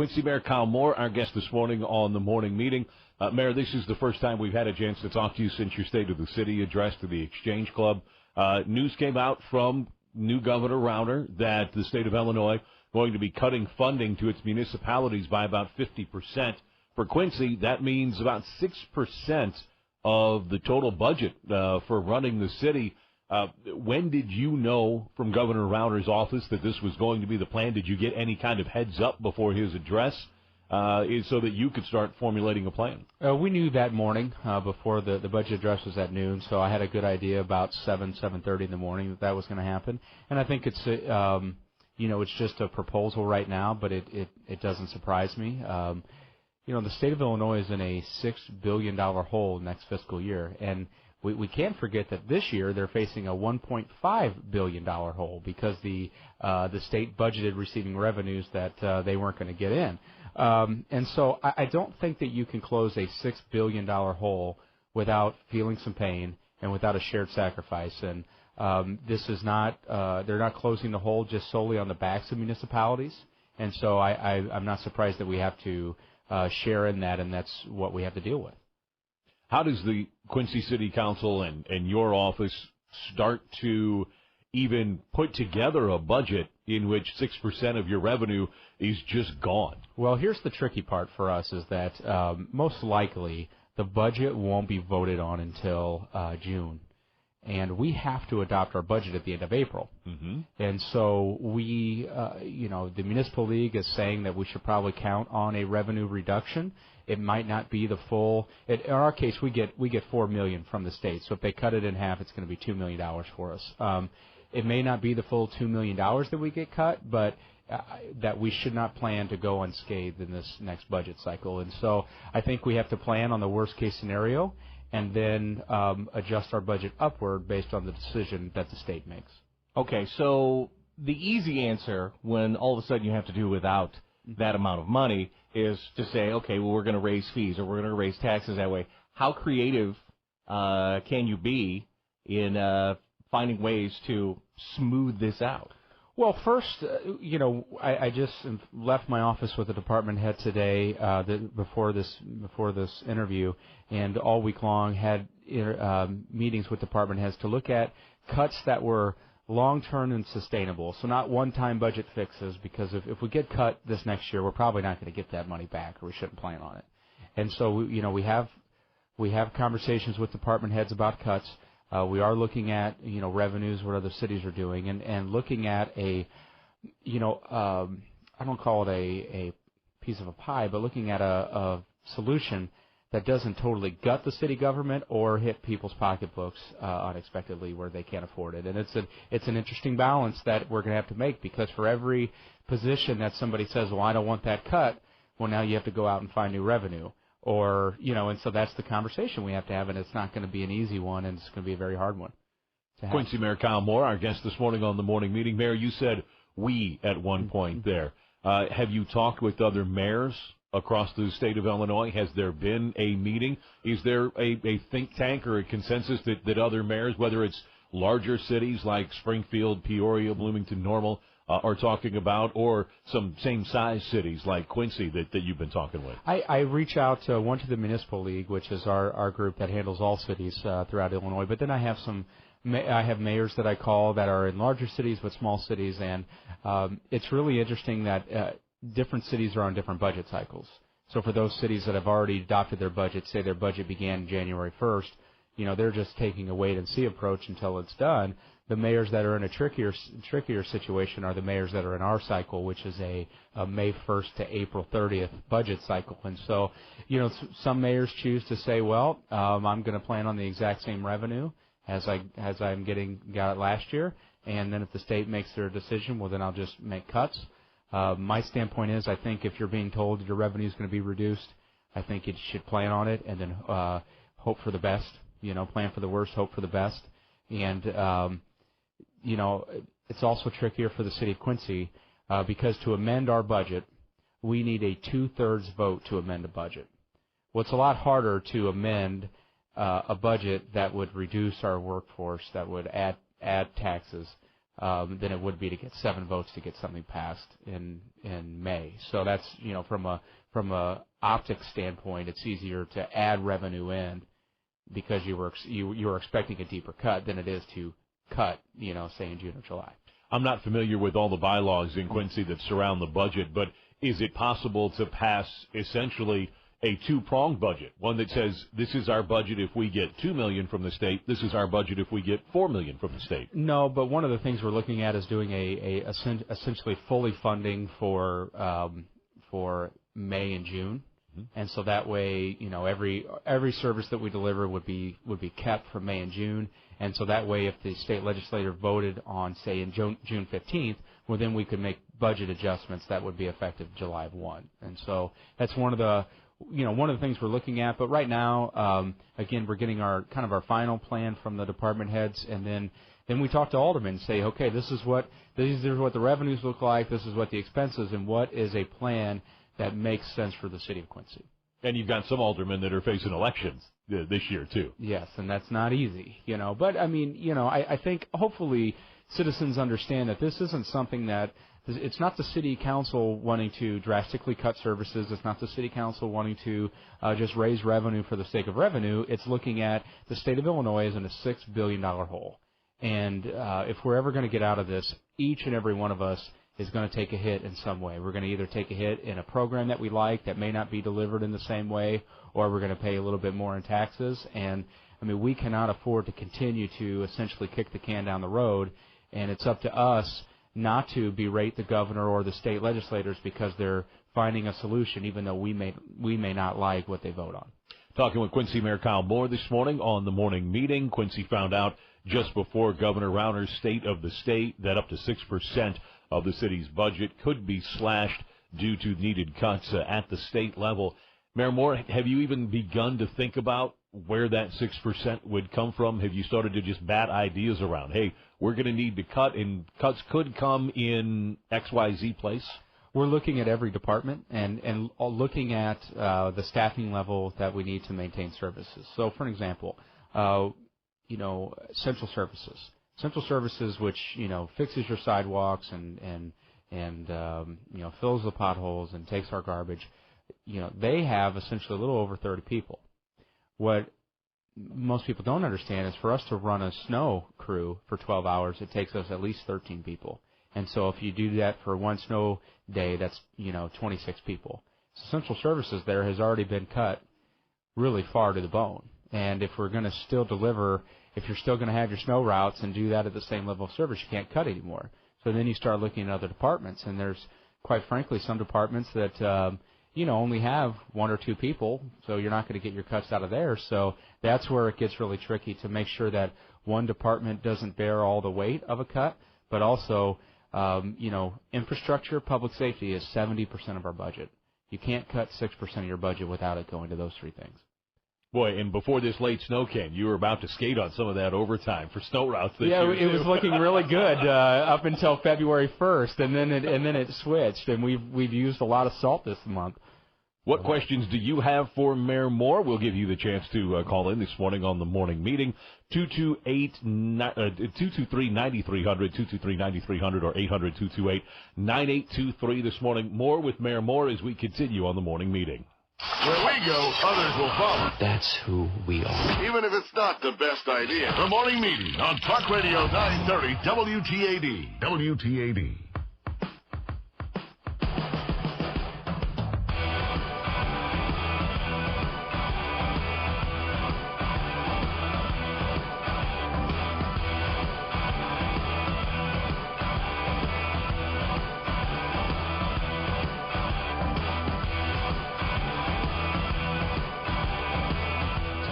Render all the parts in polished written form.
Quincy Mayor Kyle Moore, our guest this morning on the morning meeting. Mayor, this is the first time we've had a chance to talk to you since your State of the City address to the Exchange Club. News came out from new Governor Rauner that the state of Illinois going to be cutting funding to its municipalities by about 50%. For Quincy, that means about 6% of the total budget for running the city. When did you know from Governor Rauner's office that this was going to be the plan? Did you get any kind of heads up before his address so that you could start formulating a plan? We knew that morning before the budget address was at noon, so I had a good idea about 7:30 in the morning that was going to happen. And I think it's it's just a proposal right now, but it doesn't surprise me. The state of Illinois is in a $6 billion hole next fiscal year, and we can't forget that this year they're facing a $1.5 billion hole because the state budgeted receiving revenues that they weren't going to get in. And so I don't think that you can close a $6 billion hole without feeling some pain and without a shared sacrifice. And this is not they're not closing the hole just solely on the backs of municipalities. And so I'm not surprised that we have to share in that, and that's what we have to deal with. How does the Quincy City Council and your office start to even put together a budget in which 6% of your revenue is just gone? Well, here's the tricky part for us is that most likely the budget won't be voted on until June. And we have to adopt our budget at the end of April. Mm-hmm. And so we, the Municipal League is saying that we should probably count on a revenue reduction. It might not be the full. In our case, we get $4 million from the state. So if they cut it in half, it's going to be $2 million for us. It may not be the full $2 million that we get cut, but that we should not plan to go unscathed in this next budget cycle. And so I think we have to plan on the worst case scenario and then adjust our budget upward based on the decision that the state makes. Okay, so the easy answer when all of a sudden you have to do without that amount of money is to say, okay, well, we're going to raise fees or we're going to raise taxes that way. How creative can you be in finding ways to smooth this out? Well, first, I just left my office with the department head today before this interview, and all week long had meetings with department heads to look at cuts that were long-term and sustainable. So not one-time budget fixes, because if we get cut this next year, we're probably not going to get that money back, or we shouldn't plan on it. And so we have conversations with department heads about cuts. We are looking at, revenues, what other cities are doing, and looking at I don't call it a piece of a pie, but looking at a solution that doesn't totally gut the city government or hit people's pocketbooks unexpectedly where they can't afford it. And it's an interesting balance that we're going to have to make, because for every position that somebody says, well, I don't want that cut, well, now you have to go out and find new revenue. Or, and so that's the conversation we have to have, and it's not going to be an easy one, and it's going to be a very hard one to have. Quincy Mayor Kyle Moore, our guest this morning on the morning meeting. Mayor, you said we at one point there. Have you talked with other mayors across the state of Illinois? Has there been a meeting? Is there a think tank or a consensus that other mayors, whether it's larger cities like Springfield, Peoria, Bloomington, Normal, are talking about, or some same-size cities like Quincy that you've been talking with? I reach out to the Municipal League, which is our group that handles all cities throughout Illinois. But then I have mayors that I call that are in larger cities but small cities, and it's really interesting that different cities are on different budget cycles. So for those cities that have already adopted their budget, say their budget began January 1st, they're just taking a wait-and-see approach until it's done. The mayors that are in a trickier situation are the mayors that are in our cycle, which is a May 1st to April 30th budget cycle. And so, some mayors choose to say, well, I'm going to plan on the exact same revenue as I'm got it last year. And then if the state makes their decision, well, then I'll just make cuts. My standpoint is, I think if you're being told your revenue is going to be reduced, I think you should plan on it and then hope for the best. Plan for the worst, hope for the best. And it's also trickier for the city of Quincy because to amend our budget, we need a 2/3 vote to amend a budget. Well, it's a lot harder to amend a budget that would reduce our workforce, that would add taxes. than it would be to get 7 votes to get something passed in May. So that's, from a optics standpoint, it's easier to add revenue in because you were expecting a deeper cut than it is to cut, say in June or July. I'm not familiar with all the bylaws in Quincy that surround the budget, but is it possible to pass essentially a two-pronged budget, one that says this is our budget if we get $2 million from the state, this is our budget if we get $4 million from the state? No, but one of the things we're looking at is doing a essentially fully funding for May and June, and so that way, every service that we deliver would be kept for May and June, and so that way, if the state legislature voted on, say, in June 15th, well, then we could make budget adjustments that would be effective July 1, and so that's one of the things we're looking at. But right now, again, we're getting our final plan from the department heads, and then we talk to aldermen and say, okay, this is what the revenues look like, this is what the expenses, and what is a plan that makes sense for the city of Quincy. And you've got some aldermen that are facing elections this year too. Yes, and that's not easy, But I mean, I think hopefully citizens understand that this isn't something that. It's not the city council wanting to drastically cut services. It's not the city council wanting to just raise revenue for the sake of revenue. It's looking at the state of Illinois as in a $6 billion hole. And if we're ever going to get out of this, each and every one of us is going to take a hit in some way. We're going to either take a hit in a program that we like that may not be delivered in the same way, or we're going to pay a little bit more in taxes. And, I mean, we cannot afford to continue to essentially kick the can down the road, and it's up to us not to berate the governor or the state legislators because they're finding a solution, even though we may not like what they vote on. Talking with Quincy Mayor Kyle Moore this morning on the morning meeting. Quincy found out just before Governor Rauner's State of the State that up to 6% of the city's budget could be slashed due to needed cuts at the state level. Mayor Moore, have you even begun to think about where that 6% would come from? Have you started to just bat ideas around, hey, we're going to need to cut, and cuts could come in XYZ place? We're looking at every department and looking at the staffing level that we need to maintain services. So, for an example, central services. Central services, which, fixes your sidewalks and fills the potholes and takes our garbage, they have essentially a little over 30 people. What most people don't understand is for us to run a snow crew for 12 hours, it takes us at least 13 people. And so if you do that for one snow day, that's, 26 people. So central services there has already been cut really far to the bone. And if we're going to still deliver, if you're still going to have your snow routes and do that at the same level of service, you can't cut anymore. So then you start looking at other departments, and there's, quite frankly, some departments that, only have 1 or 2 people, so you're not going to get your cuts out of there. So that's where it gets really tricky to make sure that one department doesn't bear all the weight of a cut, but also, infrastructure, public safety is 70% of our budget. You can't cut 6% of your budget without it going to those 3 things. Boy, and before this late snow came, you were about to skate on some of that overtime for snow routes this year. Yeah, it was looking really good up until February 1st, and then it switched, and we've used a lot of salt this month. What questions do you have for Mayor Moore? We'll give you the chance to call in this morning on the morning meeting. 223-9300, 223-9300, or 800-228-9823 this morning. More with Mayor Moore as we continue on the morning meeting. Where we go, others will follow. That's who we are. Even if it's not the best idea. The morning meeting on Talk Radio 930 WTAD. WTAD.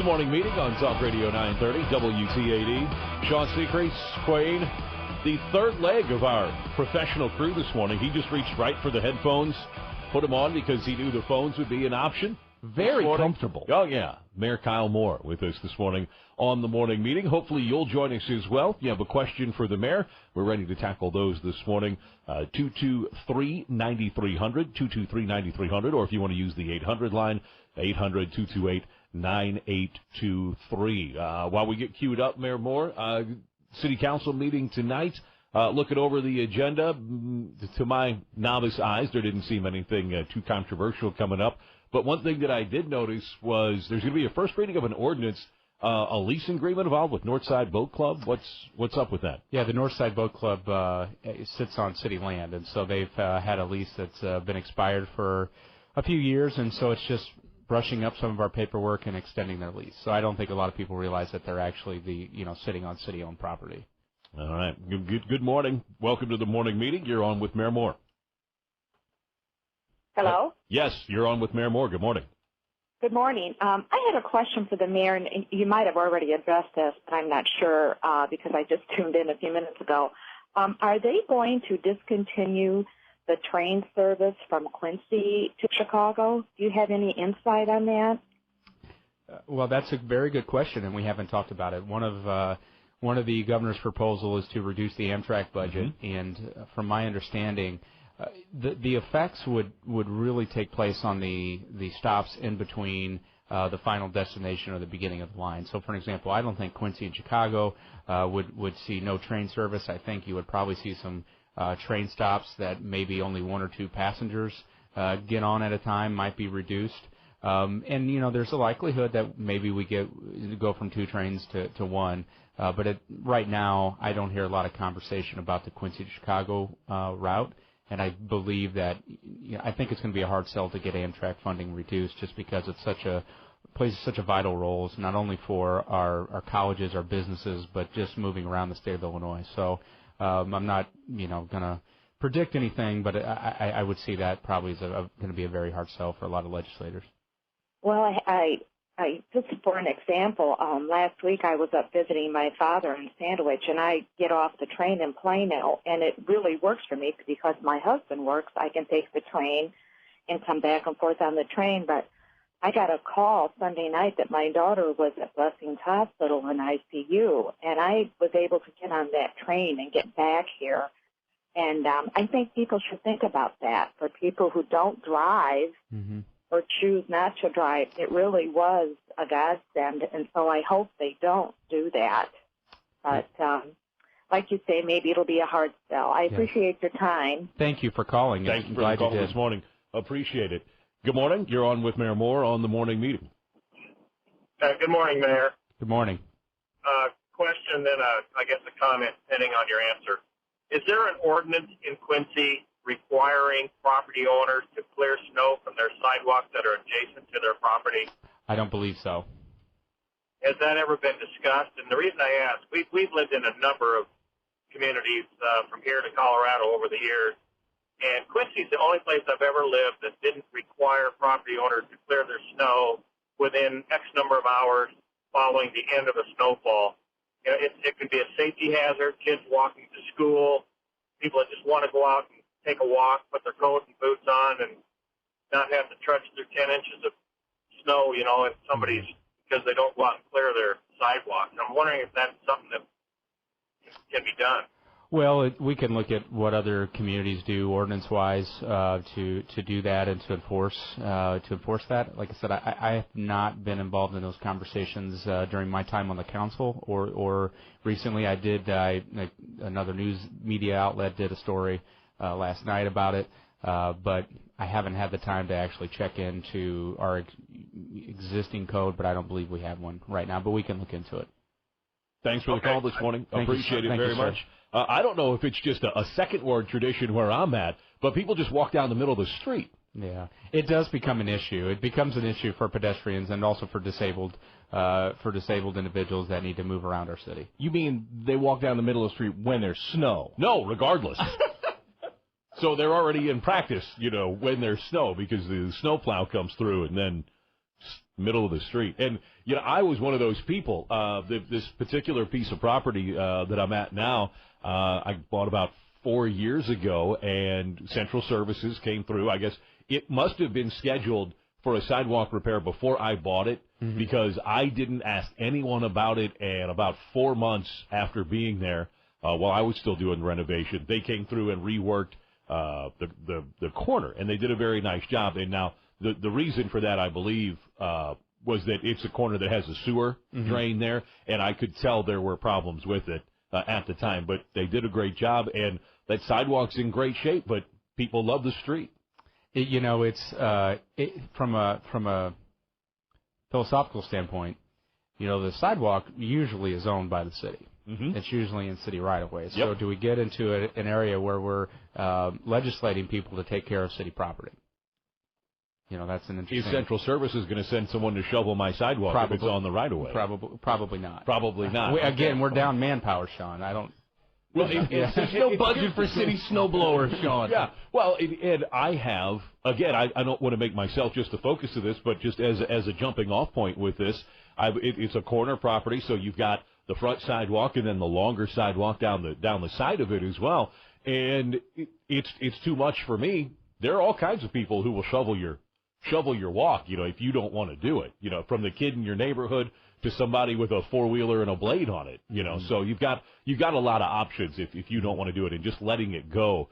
Morning meeting on Talk Radio 930 WTAD. Sean Seacrease, Quain, the third leg of our professional crew this morning. He just reached right for the headphones, put them on because he knew the phones would be an option. Very comfortable. Oh, yeah. Mayor Kyle Moore with us this morning on the morning meeting. Hopefully you'll join us as well. If you have a question for the mayor, we're ready to tackle those this morning. 223-9300, 223-9300, or if you want to use the 800 line, 800-228-9823. While we get queued up, Mayor Moore, City Council meeting tonight. Looking over the agenda, to my novice eyes, there didn't seem anything too controversial coming up. But one thing that I did notice was there's going to be a first reading of an ordinance, a leasing agreement involved with Northside Boat Club. What's up with that? Yeah, the Northside Boat Club sits on city land, and so they've had a lease that's been expired for a few years, and so it's just brushing up some of our paperwork and extending their lease. So I don't think a lot of people realize that they're actually sitting on city-owned property. All right. Good morning. Welcome to the morning meeting. You're on with Mayor Moore. Hello? Yes, you're on with Mayor Moore. Good morning. Good morning. I had a question for the mayor, and you might have already addressed this, but I'm not sure because I just tuned in a few minutes ago. Are they going to discontinue the train service from Quincy to Chicago? Do you have any insight on that? Well, that's a very good question, and we haven't talked about it. One of the governor's proposal is to reduce the Amtrak budget, and from my understanding, the effects would really take place on the stops in between the final destination or the beginning of the line. So, for example, I don't think Quincy and Chicago would see no train service. I think you would probably see some train stops that maybe only one or two passengers get on at a time might be reduced. And, there's a likelihood that maybe we go from two trains to one. But right now, I don't hear a lot of conversation about the Quincy to Chicago route. And I believe that I think it's going to be a hard sell to get Amtrak funding reduced just because it plays such a vital role, not only for our colleges, our businesses, but just moving around the state of Illinois. So I'm not, going to predict anything, but I would see that probably is going to be a very hard sell for a lot of legislators. Well, I just for an example, last week I was up visiting my father in Sandwich, and I get off the train in Plano, and it really works for me because my husband works. I can take the train and come back and forth on the train, but I got a call Sunday night that my daughter was at Blessings Hospital in ICU, and I was able to get on that train and get back here. And I think people should think about that. For people who don't drive or choose not to drive, it really was a godsend, and so I hope they don't do that. But like you say, maybe it'll be a hard sell. I appreciate your time. Thank you for calling. Thanks for the call this morning. Appreciate it. Good morning. You're on with Mayor Moore on the morning meeting. Good morning, Mayor. Good morning. Question, then I guess a comment depending on your answer. Is there an ordinance in Quincy requiring property owners to clear snow from their sidewalks that are adjacent to their property? I don't believe so. Has that ever been discussed? And the reason I ask, we've lived in a number of communities from here to Colorado over the years, and Quincy's the only place I've ever lived that didn't require property owners to clear their snow within X number of hours following the end of a snowfall. It could be a safety hazard, kids walking to school, people that just want to go out and take a walk, put their coat and boots on, and not have to trudge through 10 inches of snow, and somebody's because they don't go out and clear their sidewalks. I'm wondering if that's something that can be done. Well, we can look at what other communities do ordinance-wise to do that and to enforce that. Like I said, I have not been involved in those conversations during my time on the council, or recently I did. Another news media outlet did a story last night about it, but I haven't had the time to actually check into our existing code. But I don't believe we have one right now. But we can look into it. Thanks for the call this morning. Appreciate it very much. Sir. I don't know if it's just a second ward tradition where I'm at, but people just walk down the middle of the street. Yeah, it does become an issue. It becomes an issue for pedestrians and also for disabled individuals that need to move around our city. You mean they walk down the middle of the street when there's snow? No, regardless. So they're already in practice, when there's snow because the snowplow comes through and then middle of the street. And, I was one of those people. This particular piece of property that I'm at now, I bought about 4 years ago, and Central Services came through. I guess it must have been scheduled for a sidewalk repair before I bought it because I didn't ask anyone about it. And about 4 months after being there, while I was still doing renovation, they came through and reworked the corner, and they did a very nice job. And now the reason for that, I believe, was that it's a corner that has a sewer drain there, and I could tell there were problems with it at the time. But they did a great job, and that sidewalk's in great shape, but people love the street. It's from a philosophical standpoint, the sidewalk usually is owned by the city. Mm-hmm. It's usually in city right-of-way. Yep. So do we get into an area where we're legislating people to take care of city property? That's an interesting... Is Central Services going to send someone to shovel my sidewalk if it's on the right-of-way? Probably not. Probably not. Again, we're down manpower, Sean. I don't... Well, there's no budget for city snowblowers, Sean. Yeah. Well, and I have, again, I don't want to make myself just the focus of this, but just as a jumping-off point with this, it's a corner property, so you've got the front sidewalk and then the longer sidewalk down the side of it as well. And it's too much for me. There are all kinds of people who will shovel your walk, if you don't want to do it, from the kid in your neighborhood to somebody with a four-wheeler and a blade on it, So you've got a lot of options if you don't want to do it, and just letting it go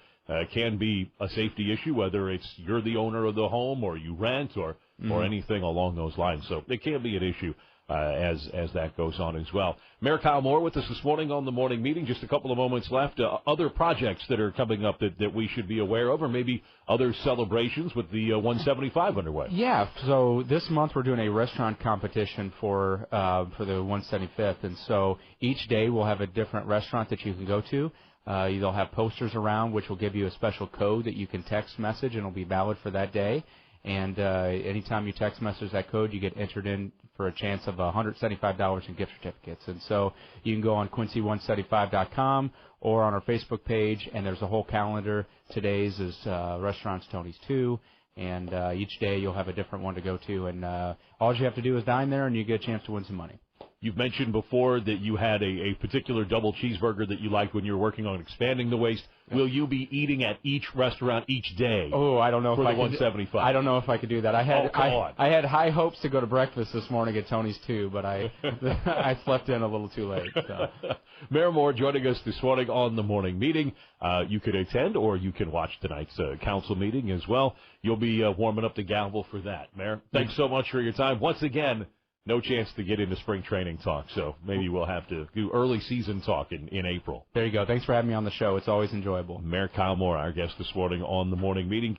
can be a safety issue, whether it's you're the owner of the home or you rent or anything along those lines. So it can be an issue as that goes on as well. Mayor Kyle Moore with us this morning on the morning meeting. Just a couple of moments left. Other projects that are coming up that we should be aware of, or maybe other celebrations with the 175 underway. Yeah. So this month we're doing a restaurant competition for the 175th, and so each day we'll have a different restaurant that you can go to. They'll have posters around, which will give you a special code that you can text message, and it'll be valid for that day. And anytime you text message that code, you get entered in for a chance of $175 in gift certificates. And so you can go on Quincy175.com or on our Facebook page, and there's a whole calendar. Today's is Restaurants Tony's 2, and each day you'll have a different one to go to. And all you have to do is dine there, and you get a chance to win some money. You've mentioned before that you had a particular double cheeseburger that you liked when you were working on expanding the waste. Will you be eating at each restaurant each day? Oh, I don't know if I could. 175. I don't know if I could do that. I had high hopes to go to breakfast this morning at Tony's 2, but I slept in a little too late. So. Mayor Moore joining us this morning on the morning meeting. You could attend or you can watch tonight's council meeting as well. You'll be warming up the gavel for that, Mayor. Thanks so much for your time. Once again, no chance to get into spring training talk, so maybe we'll have to do early season talk in April. There you go. Thanks for having me on the show. It's always enjoyable. Mayor Kyle Moore, our guest this morning on the morning meeting.